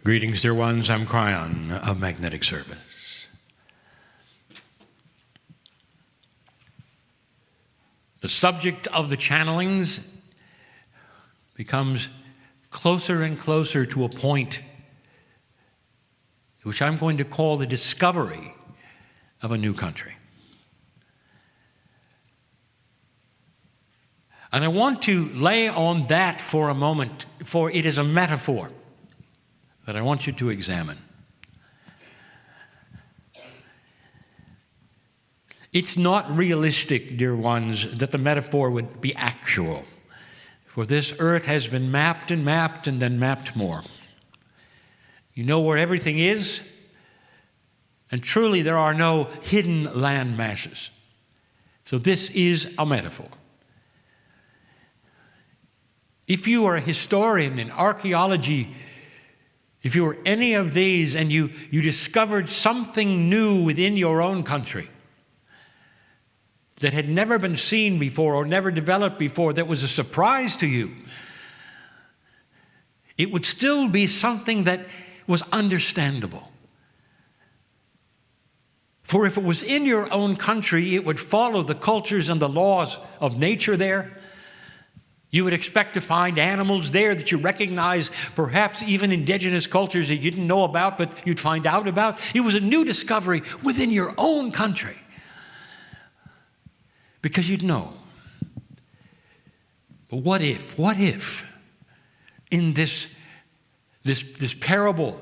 Greetings, dear ones. I'm Kryon of Magnetic Service. The subject of the channelings becomes closer and closer to a point which I'm going to call the discovery of a new country. And I want to lay on that for a moment, for it is a metaphor that I want you to examine. It's not realistic, dear ones, that the metaphor would be actual. For this earth has been mapped and then mapped more. You know where everything is, and truly there are no hidden land masses. So this is a metaphor. If you are a historian in archaeology, if you were any of these and you discovered something new within your own country that had never been seen before or never developed before, that was a surprise to you, it would still be something that was understandable. For if it was in your own country, it would follow the cultures and the laws of nature there. You would expect to find animals there that you recognize, perhaps even indigenous cultures that you didn't know about, but you'd find out about. It was a new discovery within your own country, because you'd know. But what if in this parable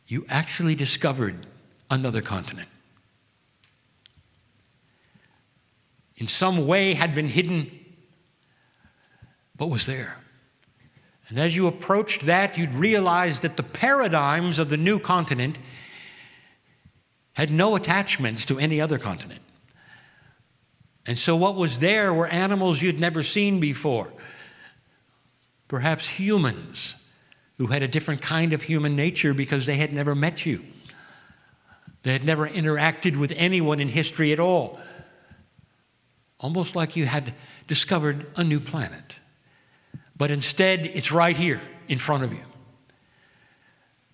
you actually discovered another continent? In some way had been hidden, but was there. And as you approached that, you'd realize that the paradigms of the new continent had no attachments to any other continent. And so what was there were animals you'd never seen before. Perhaps humans who had a different kind of human nature because they had never met you. They had never interacted with anyone in history at all. Almost like you had discovered a new planet. But instead, it's right here in front of you.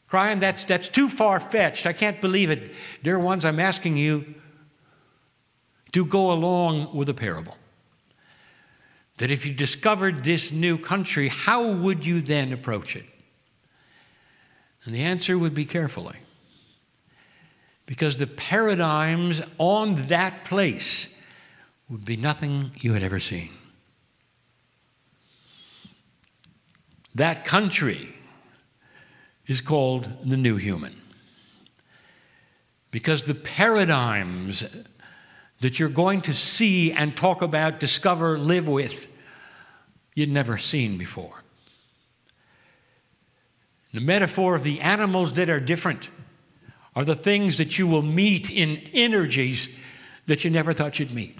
Kryon, that's too far-fetched. I can't believe it. Dear ones, I'm asking you to go along with the parable. That if you discovered this new country, how would you then approach it? And the answer would be carefully. Because the paradigms on that place would be nothing you had ever seen. That country is called the new human. Because the paradigms that you're going to see and talk about, discover, live with, you'd never seen before. The metaphor of the animals that are different are the things that you will meet in energies that you never thought you'd meet.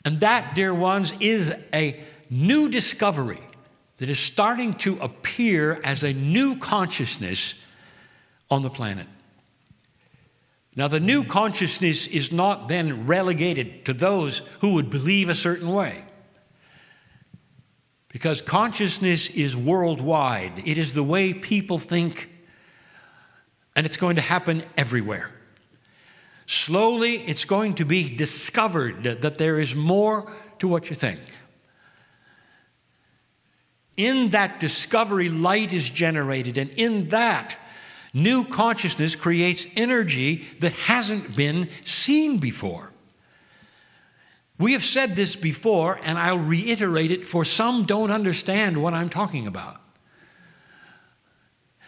And that, dear ones, is a new discovery that is starting to appear as a new consciousness on the planet. Now, the new consciousness is not then relegated to those who would believe a certain way. Because consciousness is worldwide. It is the way people think, and it's going to happen everywhere. Slowly, it's going to be discovered that there is more to what you think. In that discovery, light is generated, and in that, new consciousness creates energy that hasn't been seen before. We have said this before, and I'll reiterate it, for some don't understand what I'm talking about.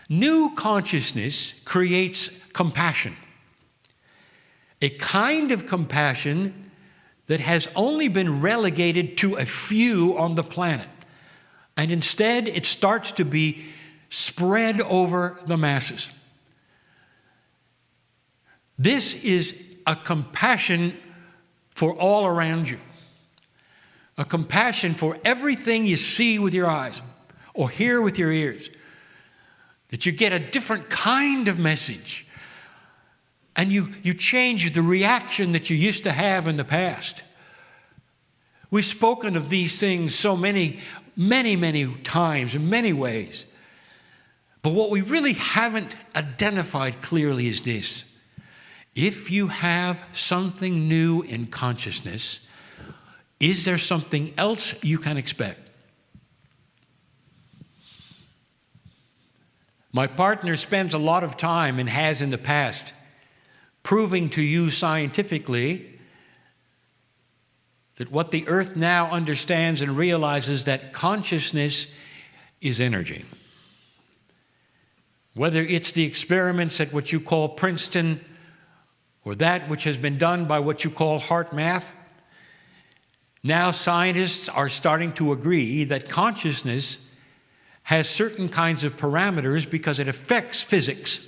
New consciousness creates compassion. A kind of compassion that has only been relegated to a few on the planet. And instead, it starts to be spread over the masses. This is a compassion for all around you. A compassion for everything you see with your eyes or hear with your ears. That you get a different kind of message. And you change the reaction that you used to have in the past. We've spoken of these things so many many, many times in many ways. But what we really haven't identified clearly is this. If you have something new in consciousness, is there something else you can expect? My partner spends a lot of time, and has in the past, proving to you scientifically that what the earth now understands and realizes, that consciousness is energy. Whether it's the experiments at what you call Princeton, or that which has been done by what you call heart math, now scientists are starting to agree that consciousness has certain kinds of parameters because it affects physics.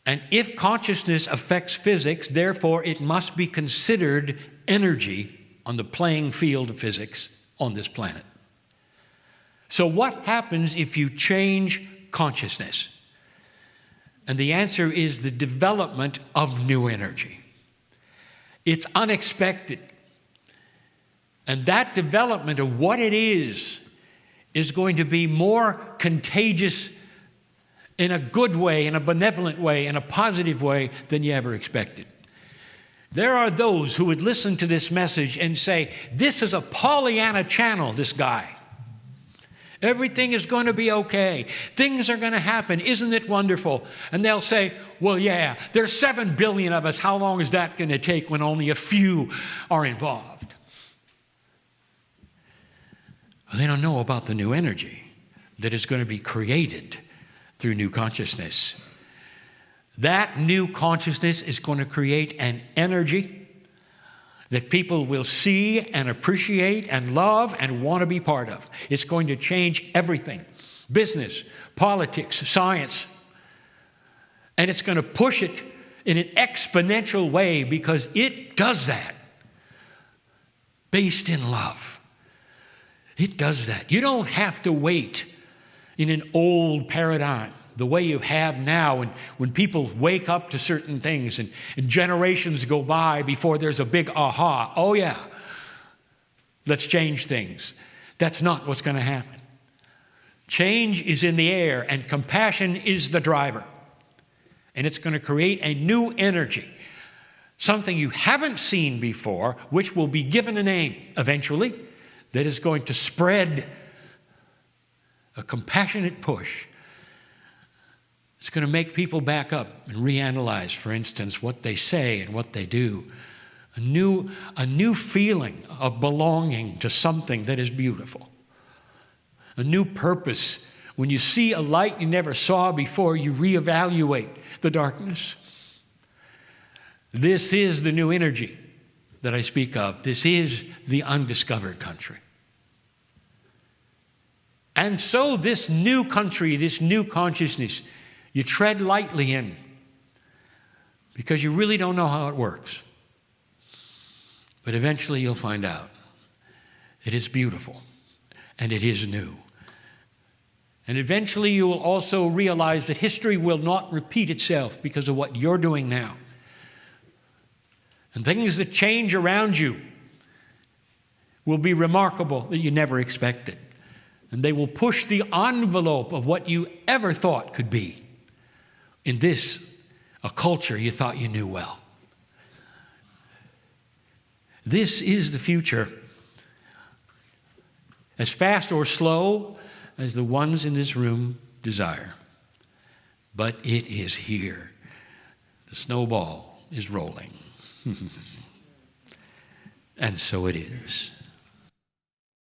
And if consciousness affects physics, therefore it must be considered energy on the playing field of physics on this planet. So what happens if you change consciousness? And the answer is the development of new energy. It's unexpected. And that development of what it is going to be more contagious in a good way, in a benevolent way, in a positive way than you ever expected. There are those who would listen to this message and say, this is a Pollyanna channel, this guy. Everything is going to be okay. Things are going to happen. Isn't it wonderful? And they'll say, well, yeah, there's 7 billion of us. How long is that going to take when only a few are involved? Well, they don't know about the new energy that is going to be created through new consciousness. That new consciousness is going to create an energy that people will see and appreciate and love and want to be part of. It's going to change everything. Business, politics, science. And it's going to push it in an exponential way because it does that. Based in love. It does that. You don't have to wait in an old paradigm the way you have now, and when people wake up to certain things and generations go by before there's a big aha. Oh yeah, let's change things. That's not what's going to happen. Change is in the air, and compassion is the driver. And it's going to create a new energy, something you haven't seen before, which will be given a name eventually, that is going to spread a compassionate push. It's going to make people back up and reanalyze, for instance, what they say and what they do. A new feeling of belonging to something that is beautiful. A new purpose. When you see a light you never saw before, you reevaluate the darkness. This is the new energy that I speak of. This is the undiscovered country. And so this new country, this new consciousness, you tread lightly in because you really don't know how it works. But eventually you'll find out. It is beautiful and it is new. And eventually you will also realize that history will not repeat itself because of what you're doing now. And things that change around you will be remarkable that you never expected. And they will push the envelope of what you ever thought could be in this, a culture you thought you knew well. This is the future. As fast or slow as the ones in this room desire. But it is here. The snowball is rolling. And so it is.